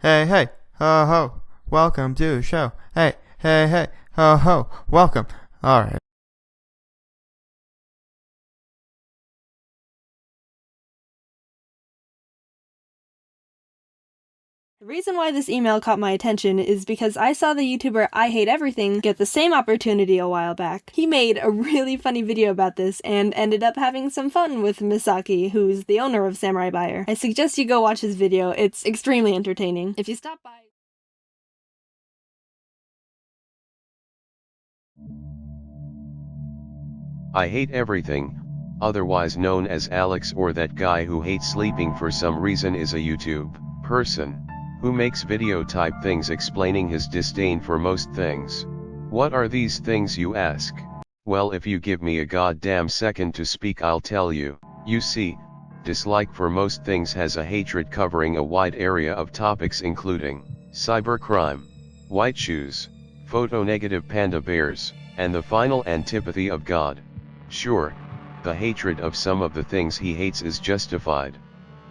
hey, hey, ho, ho, welcome to the show. Hey, hey, hey, ho, ho, welcome. Alright. The reason why this email caught my attention is because I saw the YouTuber I Hate Everything get the same opportunity a while back. He made a really funny video about this and ended up having some fun with Misaki, who's the owner of Samurai Buyer. I suggest you go watch his video, it's extremely entertaining. If you stop by... I Hate Everything, otherwise known as Alex or that guy who hates sleeping for some reason, is a YouTube person who makes video type things explaining his disdain for most things. What are these things, you ask? Well, if you give me a goddamn second to speak, I'll tell you. You see, dislike for most things has a hatred covering a wide area of topics including cybercrime, white shoes, photo-negative panda bears, and the final antipathy of God. Sure, the hatred of some of the things he hates is justified.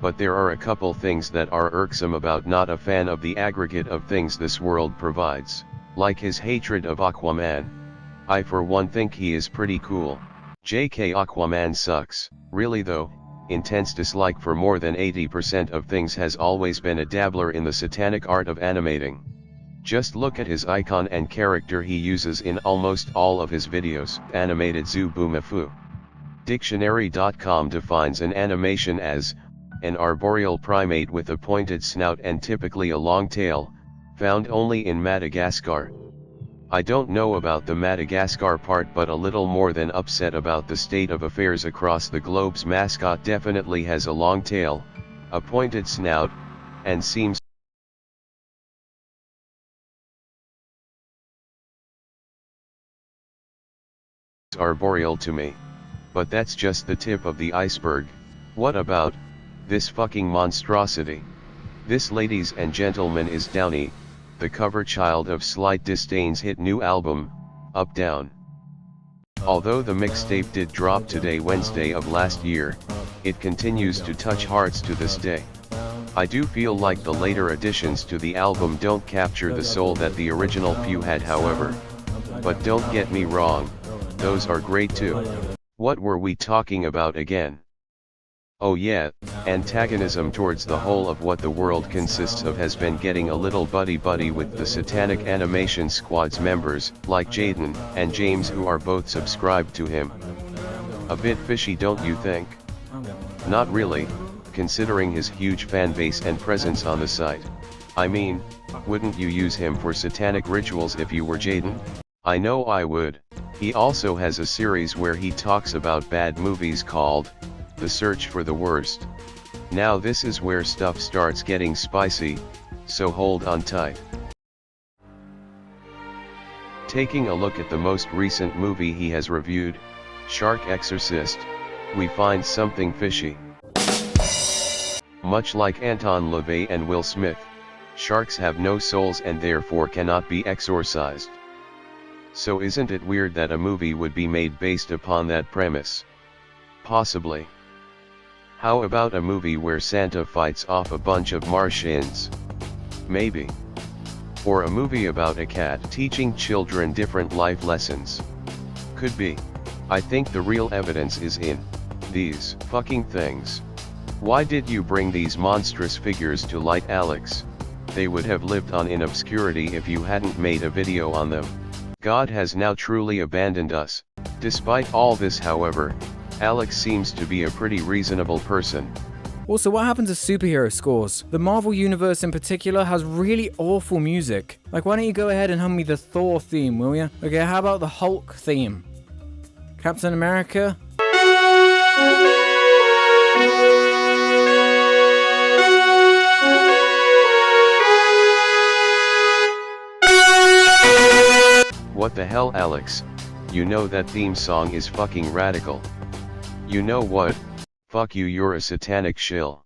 But there are a couple things that are irksome about not a fan of the aggregate of things this world provides, like his hatred of Aquaman. I for one think he is pretty cool. JK, Aquaman sucks. Really though, intense dislike for more than 80% of things has always been a dabbler in the satanic art of animating. Just look at his icon and character he uses in almost all of his videos. Animated Zubumafu. Dictionary.com defines an animation as an arboreal primate with a pointed snout and typically a long tail, found only in Madagascar. I don't know about the Madagascar part, but a little more than upset about the state of affairs across the globe's mascot definitely has a long tail, a pointed snout, and seems arboreal to me. But that's just the tip of the iceberg. What about this fucking monstrosity? This, ladies and gentlemen, is Downy, the cover child of Slight Disdain's hit new album, Up Down. Although the mixtape did drop today, Wednesday of last year, it continues to touch hearts to this day. I do feel like the later additions to the album don't capture the soul that the original few had, however. But don't get me wrong, those are great too. What were we talking about again? Oh yeah, antagonism towards the whole of what the world consists of has been getting a little buddy-buddy with the Satanic Animation Squad's members, like Jaden and James, who are both subscribed to him. A bit fishy, don't you think? Not really, considering his huge fan base and presence on the site. I mean, wouldn't you use him for satanic rituals if you were Jaden? I know I would. He also has a series where he talks about bad movies called The Search for the Worst. Now this is where stuff starts getting spicy, so hold on tight. Taking a look at the most recent movie he has reviewed, Shark Exorcist, we find something fishy. Much like Anton LaVey and Will Smith, sharks have no souls and therefore cannot be exorcised. So isn't it weird that a movie would be made based upon that premise? Possibly. How about a movie where Santa fights off a bunch of Martians? Maybe. Or a movie about a cat teaching children different life lessons? Could be. I think the real evidence is in these fucking things. Why did you bring these monstrous figures to light, Alex? They would have lived on in obscurity if you hadn't made a video on them. God has now truly abandoned us. Despite all this, however, Alex seems to be a pretty reasonable person. Also, what happened to superhero scores? The Marvel Universe in particular has really awful music. Like, why don't you go ahead and hum me the Thor theme, will ya? Okay, how about the Hulk theme? Captain America? What the hell, Alex? You know that theme song is fucking radical. You know what? Fuck you, you're a satanic shill.